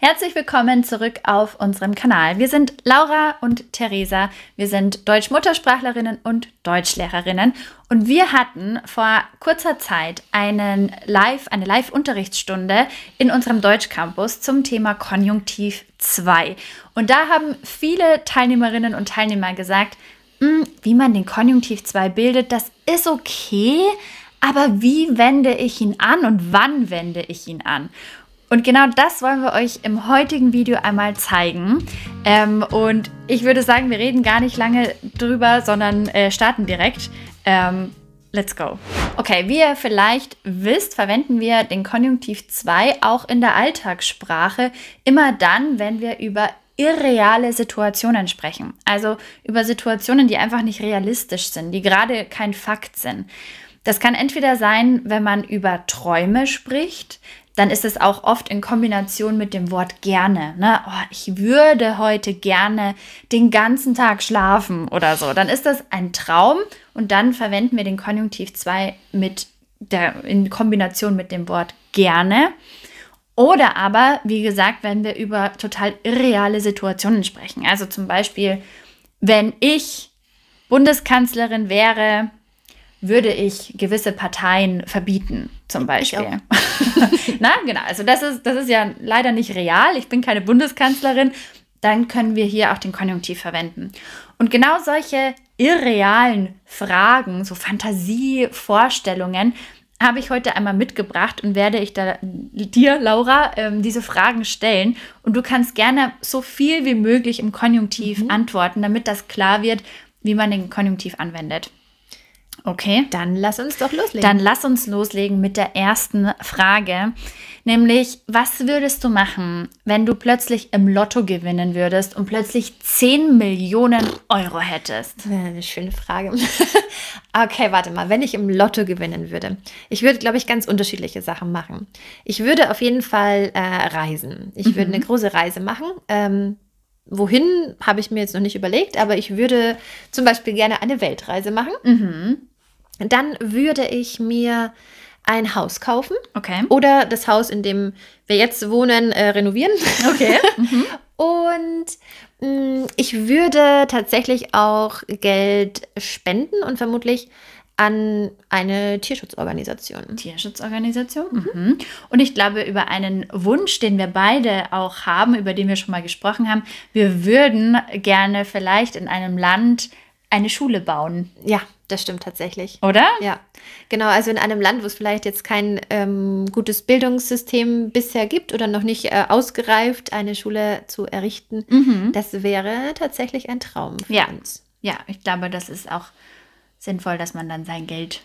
Herzlich willkommen zurück auf unserem Kanal. Wir sind Laura und Theresa. Wir sind Deutsch-Muttersprachlerinnen und Deutschlehrerinnen. Und wir hatten vor kurzer Zeit eine Live-Unterrichtsstunde in unserem Deutschcampus zum Thema Konjunktiv 2. Und da haben viele Teilnehmerinnen und Teilnehmer gesagt, wie man den Konjunktiv 2 bildet, das ist okay, aber wie wende ich ihn an und wann wende ich ihn an? Und genau das wollen wir euch im heutigen Video einmal zeigen. Und ich würde sagen, wir reden gar nicht lange drüber, sondern starten direkt. Let's go. Okay, wie ihr vielleicht wisst, verwenden wir den Konjunktiv 2 auch in der Alltagssprache immer dann, wenn wir über irreale Situationen sprechen. Also über Situationen, die einfach nicht realistisch sind, die gerade kein Fakt sind. Das kann entweder sein, wenn man über Träume spricht, dann ist es auch oft in Kombination mit dem Wort gerne. Ne? Oh, ich würde heute gerne den ganzen Tag schlafen oder so. Dann ist das ein Traum und dann verwenden wir den Konjunktiv 2 in Kombination mit dem Wort gerne. Oder aber, wie gesagt, wenn wir über total irreale Situationen sprechen. Also zum Beispiel, wenn ich Bundeskanzlerin wäre, würde ich gewisse Parteien verbieten, zum Beispiel. Na, genau. Also das ist ja leider nicht real. Ich bin keine Bundeskanzlerin. Dann können wir hier auch den Konjunktiv verwenden. Und genau solche irrealen Fragen, so Fantasievorstellungen, habe ich heute einmal mitgebracht und werde ich dir, Laura, diese Fragen stellen. Und du kannst gerne so viel wie möglich im Konjunktiv antworten, damit das klar wird, wie man den Konjunktiv anwendet. Okay. Dann lass uns doch loslegen. Dann lass uns loslegen mit der ersten Frage. Nämlich, was würdest du machen, wenn du plötzlich im Lotto gewinnen würdest und plötzlich 10 Millionen Euro hättest? Eine schöne Frage. Okay, warte mal. Wenn ich im Lotto gewinnen würde. Ich würde, glaube ich, ganz unterschiedliche Sachen machen. Ich würde auf jeden Fall reisen. Ich würde eine große Reise machen. Wohin, habe ich mir jetzt noch nicht überlegt, aber ich würde zum Beispiel gerne eine Weltreise machen. Dann würde ich mir ein Haus kaufen. Okay. Oder das Haus, in dem wir jetzt wohnen, renovieren. Okay. Und ich würde tatsächlich auch Geld spenden und vermutlich an eine Tierschutzorganisation. Tierschutzorganisation? Und ich glaube, über einen Wunsch, den wir beide auch haben, über den wir schon mal gesprochen haben, wir würden gerne vielleicht in einem Land eine Schule bauen. Ja, das stimmt tatsächlich. Oder? Ja, genau. Also in einem Land, wo es vielleicht jetzt kein gutes Bildungssystem bisher gibt oder noch nicht ausgereift, eine Schule zu errichten, das wäre tatsächlich ein Traum für uns. Ja, ich glaube, das ist auch sinnvoll, dass man dann sein Geld...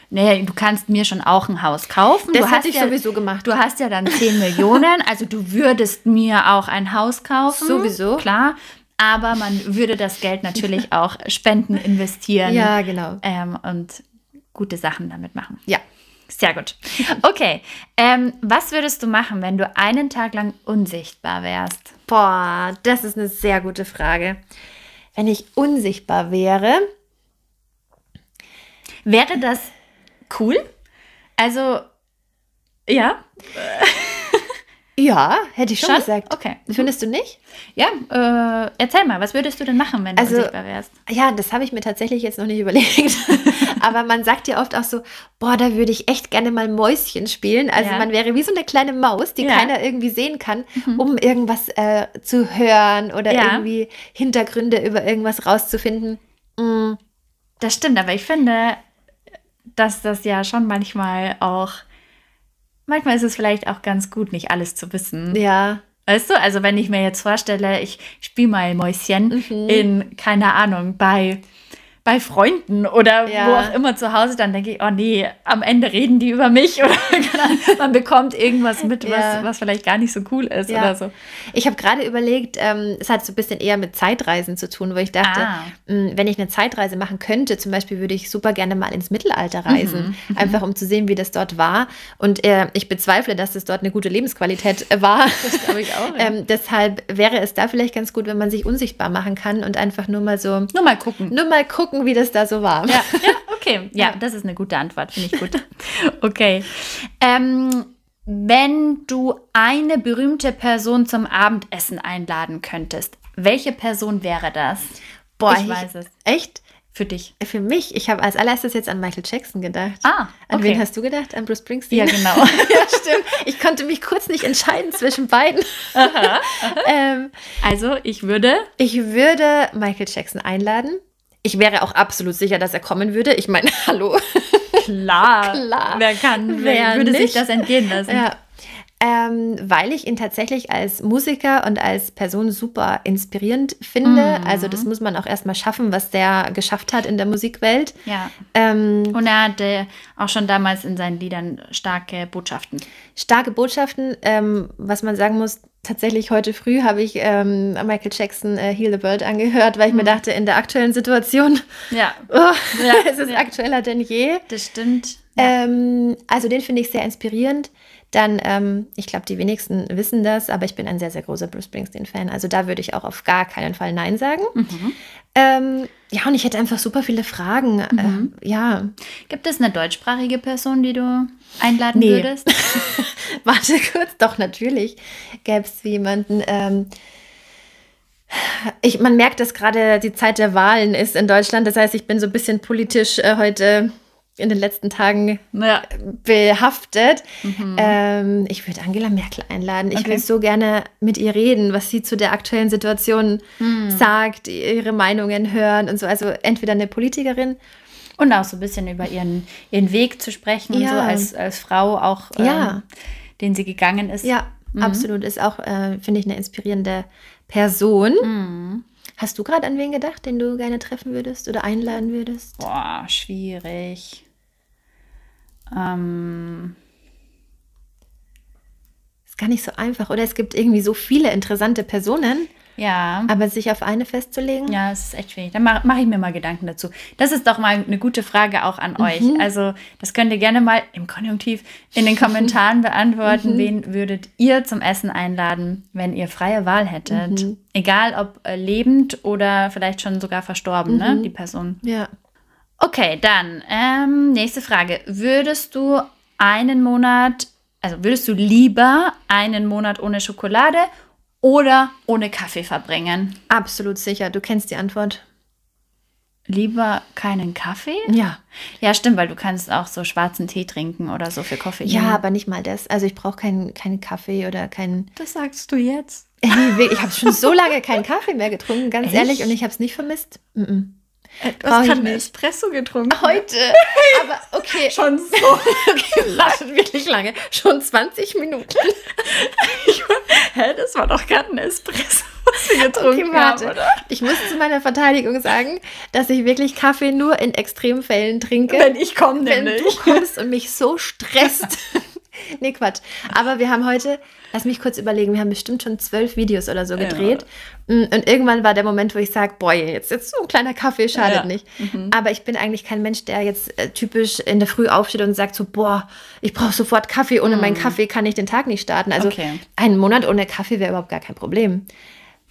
Nee, du kannst mir schon auch ein Haus kaufen. Das hatte ich sowieso gemacht. Du hast ja dann 10 Millionen, also du würdest mir auch ein Haus kaufen. Sowieso. Klar, aber man würde das Geld natürlich auch spenden, investieren. Ja, genau. Und gute Sachen damit machen. Ja. Sehr gut. Okay, was würdest du machen, wenn du einen Tag lang unsichtbar wärst? Boah, das ist eine sehr gute Frage. Wenn ich unsichtbar wäre... Wäre das cool? Also, ja. Ja, hätte ich schon gesagt. Okay. Findest du nicht? Ja, erzähl mal, was würdest du denn machen, wenn du unsichtbar wärst? Ja, das habe ich mir tatsächlich jetzt noch nicht überlegt. Aber man sagt ja oft auch so, boah, da würde ich echt gerne mal Mäuschen spielen. Also man wäre wie so eine kleine Maus, die keiner irgendwie sehen kann, um irgendwas zu hören oder irgendwie Hintergründe über irgendwas rauszufinden. Das stimmt, aber ich finde, dass das ja schon manchmal ist es vielleicht auch ganz gut, nicht alles zu wissen. Ja. Weißt du, also wenn ich mir jetzt vorstelle, ich spiele mal Mäuschen in, keine Ahnung, bei Freunden oder wo auch immer zu Hause, dann denke ich, oh nee, am Ende reden die über mich oder man bekommt irgendwas mit, was vielleicht gar nicht so cool ist oder so. Ich habe gerade überlegt, es hat so ein bisschen eher mit Zeitreisen zu tun, wo ich dachte, wenn ich eine Zeitreise machen könnte, zum Beispiel würde ich super gerne mal ins Mittelalter reisen, einfach um zu sehen, wie das dort war. Und ich bezweifle, dass es dort eine gute Lebensqualität war. Das glaube ich auch. Ja. Deshalb wäre es da vielleicht ganz gut, wenn man sich unsichtbar machen kann und einfach nur mal gucken, wie das da so war. Ja, okay. Ja, das ist eine gute Antwort, finde ich gut. Okay. wenn du eine berühmte Person zum Abendessen einladen könntest, welche Person wäre das? Boah, ich weiß es. Echt? Für dich. Für mich? Ich habe als allererstes jetzt an Michael Jackson gedacht. Ah, An okay. wen hast du gedacht? An Bruce Springsteen? Ja, genau. Ja, stimmt. Ich konnte mich kurz nicht entscheiden zwischen beiden. Also, ich würde Michael Jackson einladen. Ich wäre auch absolut sicher, dass er kommen würde. Ich meine, hallo. Klar. Wer würde sich nicht? das entgehen lassen? Ja. Weil ich ihn tatsächlich als Musiker und als Person super inspirierend finde. Also das muss man auch erstmal schaffen, was der geschafft hat in der Musikwelt. Ja. Und er hatte auch schon damals in seinen Liedern starke Botschaften. Starke Botschaften, was man sagen muss, tatsächlich heute früh habe ich Michael Jackson Heal the World angehört, weil ich mir dachte, in der aktuellen Situation es ist aktueller denn je. Das stimmt. Also den finde ich sehr inspirierend. Dann, ich glaube, die wenigsten wissen das, aber ich bin ein sehr, sehr großer Bruce Springsteen-Fan. Also da würde ich auch auf gar keinen Fall Nein sagen. Ja, und ich hätte einfach super viele Fragen. Ja. Gibt es eine deutschsprachige Person, die du einladen würdest? Warte kurz, doch, natürlich gäbe es jemanden. Man merkt, dass gerade die Zeit der Wahlen ist in Deutschland. Das heißt, ich bin so ein bisschen politisch heute in den letzten Tagen behaftet. Ich würde Angela Merkel einladen. Ich will so gerne mit ihr reden, was sie zu der aktuellen Situation sagt, ihre Meinungen hören und so. Also entweder eine Politikerin. Und auch so ein bisschen über ihren Weg zu sprechen und so als Frau auch, den sie gegangen ist. Ja, absolut. Ist auch, finde ich, eine inspirierende Person. Hast du gerade an wen gedacht, den du gerne treffen würdest oder einladen würdest? Boah, schwierig. Ist gar nicht so einfach. Oder es gibt irgendwie so viele interessante Personen. Ja. Aber sich auf eine festzulegen? Ja, es ist echt schwierig. Dann mach ich mir mal Gedanken dazu. Das ist doch mal eine gute Frage auch an euch. Also das könnt ihr gerne mal im Konjunktiv in den Kommentaren beantworten. Wen würdet ihr zum Essen einladen, wenn ihr freie Wahl hättet? Egal ob lebend oder vielleicht schon sogar verstorben, ne, die Person. Ja. Okay, dann nächste Frage. Würdest du lieber einen Monat ohne Schokolade oder ohne Kaffee verbringen? Absolut sicher. Du kennst die Antwort. Lieber keinen Kaffee? Ja. Ja, stimmt, weil du kannst auch so schwarzen Tee trinken oder so für Koffein. Ja, aber nicht mal das. Also ich brauche keinen Kaffee oder keinen... Das sagst du jetzt? Ich habe schon so lange keinen Kaffee mehr getrunken, ganz ehrlich. Und ich habe es nicht vermisst. Du hast gerade einen Espresso getrunken. Heute. Aber okay. Schon so. Okay, wirklich lange. Schon 20 Minuten. Das war doch gerade ein Espresso, was wir getrunken haben, oder? Ich muss zu meiner Verteidigung sagen, dass ich wirklich Kaffee nur in Extremfällen trinke. Wenn ich komme, nämlich. Wenn du kommst und mich so stresst. Nee, Quatsch. Aber wir haben heute, lass mich kurz überlegen, wir haben bestimmt schon 12 Videos oder so gedreht. Ja. Und irgendwann war der Moment, wo ich sage, boah, jetzt so ein kleiner Kaffee schadet nicht. Aber ich bin eigentlich kein Mensch, der jetzt typisch in der Früh aufsteht und sagt so, boah, ich brauche sofort Kaffee. Ohne meinen Kaffee kann ich den Tag nicht starten. Also einen Monat ohne Kaffee wäre überhaupt gar kein Problem.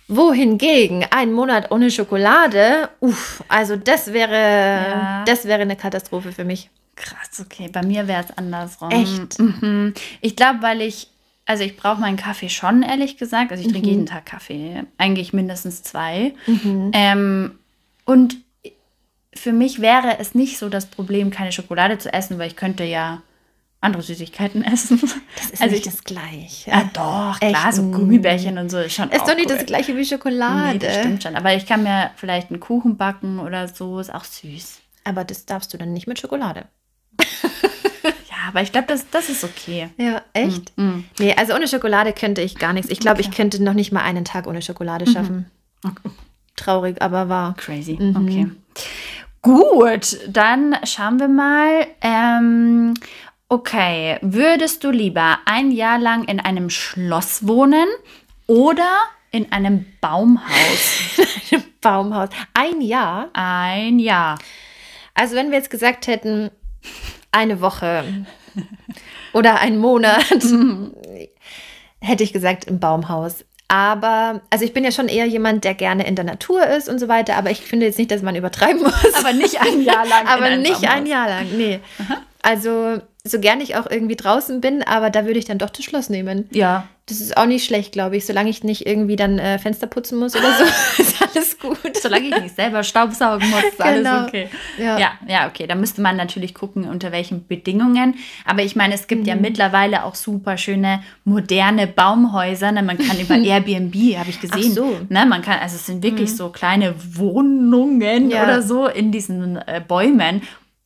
Wohingegen einen Monat ohne Schokolade, also das wäre eine Katastrophe für mich. Krass, okay. Bei mir wäre es andersrum. Echt? Ich glaube, ich brauche meinen Kaffee schon, ehrlich gesagt. Also ich trinke jeden Tag Kaffee. Eigentlich mindestens 2. Und für mich wäre es nicht so das Problem, keine Schokolade zu essen, weil ich könnte ja andere Süßigkeiten essen. Das ist nicht das Gleiche. Ja, doch, klar, so Gummibärchen und so ist schon ist auch doch nicht cool. Das Gleiche wie Schokolade. Nee, das stimmt schon. Aber ich kann mir vielleicht einen Kuchen backen oder so, ist auch süß. Aber das darfst du dann nicht mit Schokolade. Ja, aber ich glaube, das ist okay. Ja, echt? Nee, also ohne Schokolade könnte ich gar nichts. Ich glaube, ich könnte noch nicht mal einen Tag ohne Schokolade schaffen. Okay. Traurig, aber wahr. Crazy, okay. Gut, dann schauen wir mal. Okay, würdest du lieber ein Jahr lang in einem Schloss wohnen oder in einem Baumhaus? In einem Baumhaus. Ein Jahr? Ein Jahr. Also wenn wir jetzt gesagt hätten, eine Woche oder einen Monat, hätte ich gesagt im Baumhaus. Aber, also ich bin ja schon eher jemand, der gerne in der Natur ist und so weiter, aber ich finde jetzt nicht, dass man übertreiben muss. Aber nicht ein Jahr lang. Aber nicht ein Jahr lang, nee. Also so gern ich auch irgendwie draußen bin, aber da würde ich dann doch das Schloss nehmen. Ja. Das ist auch nicht schlecht, glaube ich. Solange ich nicht irgendwie dann Fenster putzen muss oder so, ist alles gut. Solange ich nicht selber staubsaugen muss, ist alles Genau. okay. Ja. Ja, okay. Da müsste man natürlich gucken, unter welchen Bedingungen. Aber ich meine, es gibt ja mittlerweile auch super schöne, moderne Baumhäuser. Ne? Man kann über Airbnb, habe ich gesehen. Ach so. Ne? Man kann, also es sind wirklich so kleine Wohnungen Ja. oder so in diesen Bäumen.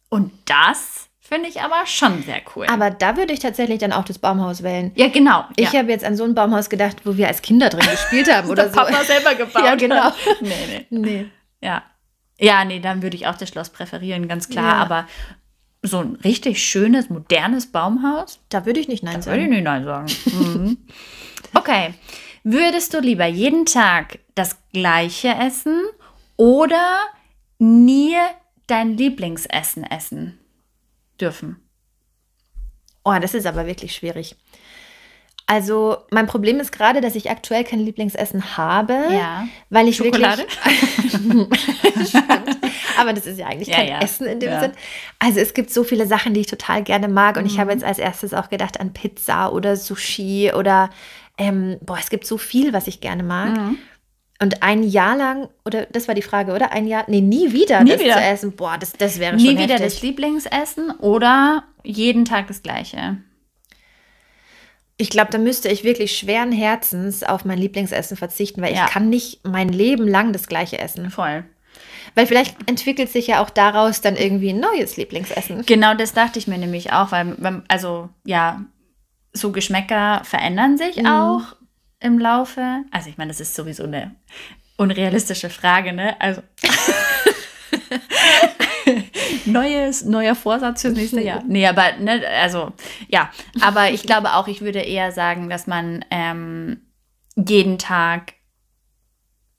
Und das finde ich aber schon sehr cool. Aber da würde ich tatsächlich dann auch das Baumhaus wählen. ja, genau. Ich habe jetzt an so ein Baumhaus gedacht, wo wir als Kinder drin gespielt haben oder der so. Papa selber gebaut. Ja, genau. hat. Nee. Nee. Ja. Ja, nee, dann würde ich auch das Schloss präferieren, ganz klar. Ja. Aber so ein richtig schönes, modernes Baumhaus, Da würde ich nicht Nein würde ich sagen. nicht nein sagen. Mhm. Okay. Würdest du lieber jeden Tag das Gleiche essen oder nie dein Lieblingsessen essen dürfen? Oh, das ist aber wirklich schwierig. Also, mein Problem ist gerade, dass ich aktuell kein Lieblingsessen habe, Ja. weil ich Schokolade? wirklich. Stimmt. Aber das ist ja eigentlich kein Ja. Essen in dem Ja. Sinn. Also, es gibt so viele Sachen, die ich total gerne mag. Und ich habe jetzt als erstes auch gedacht an Pizza oder Sushi oder, es gibt so viel, was ich gerne mag. Und ein Jahr lang, oder das war die Frage, oder? Ein Jahr, nee, nie wieder Nie das wieder. zu essen. Boah, das wäre Nie schon wieder heftig. das Lieblingsessen oder jeden Tag das Gleiche? Ich glaube, da müsste ich wirklich schweren Herzens auf mein Lieblingsessen verzichten, weil Ja. ich kann nicht mein Leben lang das Gleiche essen. Voll. Weil vielleicht entwickelt sich ja auch daraus dann irgendwie ein neues Lieblingsessen. Genau, das dachte ich mir nämlich auch, weil, also ja, so Geschmäcker verändern sich auch im Laufe. Also ich meine, das ist sowieso eine unrealistische Frage, ne? Also neuer Vorsatz fürs nächste Jahr. Nee, aber, ne, also, ja. Aber ich glaube auch, ich würde eher sagen, dass man jeden Tag,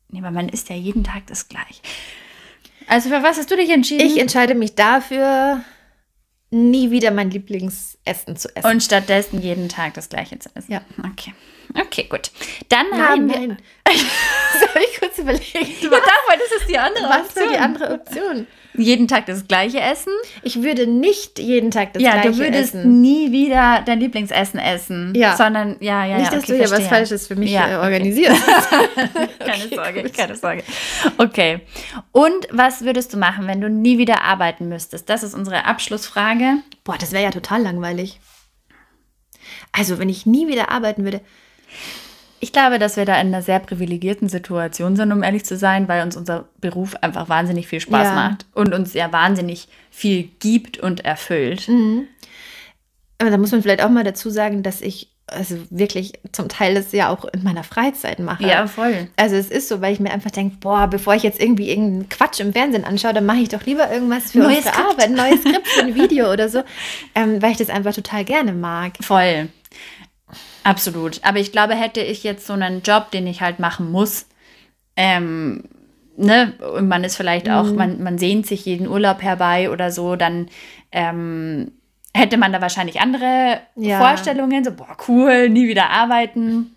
nee, weil man isst ja jeden Tag das Gleiche. Also für was hast du dich entschieden? Ich entscheide mich dafür, nie wieder mein Lieblingsessen zu essen. Und stattdessen jeden Tag das Gleiche zu essen. Ja. Okay. Okay, gut. Dann haben wir. nein. Das habe ich kurz überlegt. Ja, davon, das ist die andere Was war Option. die andere Option? Jeden Tag das Gleiche essen. Ich würde nicht jeden Tag das Ja, Gleiche du würdest essen. nie wieder dein Lieblingsessen essen. Ja. Sondern, ja. Nicht, dass okay, du hier was verstehe. Falsches für mich Ja, okay. organisierst. Keine Okay, Sorge, gut. keine Sorge. Okay. Und was würdest du machen, wenn du nie wieder arbeiten müsstest? Das ist unsere Abschlussfrage. Boah, das wäre ja total langweilig. Also, wenn ich nie wieder arbeiten würde. Ich glaube, dass wir da in einer sehr privilegierten Situation sind, um ehrlich zu sein, weil uns unser Beruf einfach wahnsinnig viel Spaß Ja. macht und uns ja wahnsinnig viel gibt und erfüllt. Aber da muss man vielleicht auch mal dazu sagen, dass ich also wirklich zum Teil das ja auch in meiner Freizeit mache. Ja, voll. Also es ist so, weil ich mir einfach denke, boah, bevor ich jetzt irgendwie irgendeinen Quatsch im Fernsehen anschaue, dann mache ich doch lieber irgendwas für Neues unsere Skript. Arbeit, ein neues Skript für ein Video oder so, weil ich das einfach total gerne mag. Voll. Absolut. Aber ich glaube, hätte ich jetzt so einen Job, den ich halt machen muss, ne, und man ist vielleicht auch, man sehnt sich jeden Urlaub herbei oder so, dann hätte man da wahrscheinlich andere Ja. Vorstellungen, so, boah, cool, nie wieder arbeiten.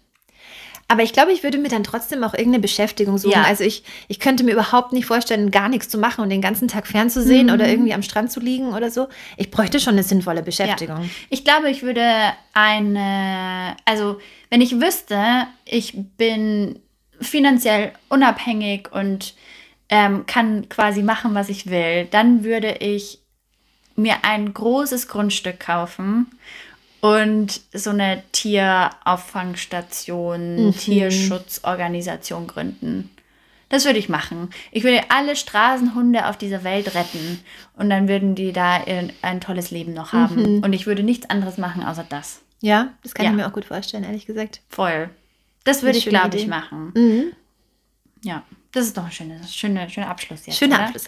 Aber ich glaube, ich würde mir dann trotzdem auch irgendeine Beschäftigung suchen. Ja. Also ich könnte mir überhaupt nicht vorstellen, gar nichts zu machen und den ganzen Tag fernzusehen oder irgendwie am Strand zu liegen oder so. Ich bräuchte schon eine sinnvolle Beschäftigung. Ja. Ich glaube, ich würde also wenn ich wüsste, ich bin finanziell unabhängig und kann quasi machen, was ich will, dann würde ich mir ein großes Grundstück kaufen und so eine Tierauffangstation, Tierschutzorganisation gründen. Das würde ich machen. Ich würde alle Straßenhunde auf dieser Welt retten und dann würden die da ein tolles Leben noch haben. Und ich würde nichts anderes machen außer das. Ja, das kann Ja. ich mir auch gut vorstellen, ehrlich gesagt. Voll. Das würde ich, schöne glaube ich, Idee. machen. Ja, das ist doch ein schöner Abschluss jetzt. Schöner oder? Abschluss.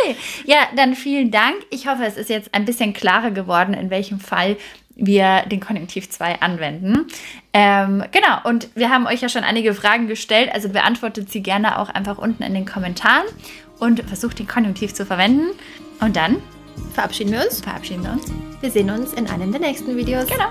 Okay, ja, dann vielen Dank. Ich hoffe, es ist jetzt ein bisschen klarer geworden, in welchem Fall wir den Konjunktiv 2 anwenden. Genau, und wir haben euch ja schon einige Fragen gestellt, also beantwortet sie gerne auch einfach unten in den Kommentaren und versucht den Konjunktiv zu verwenden. Und dann Verabschieden wir uns. verabschieden wir uns. Wir sehen uns in einem der nächsten Videos. Genau.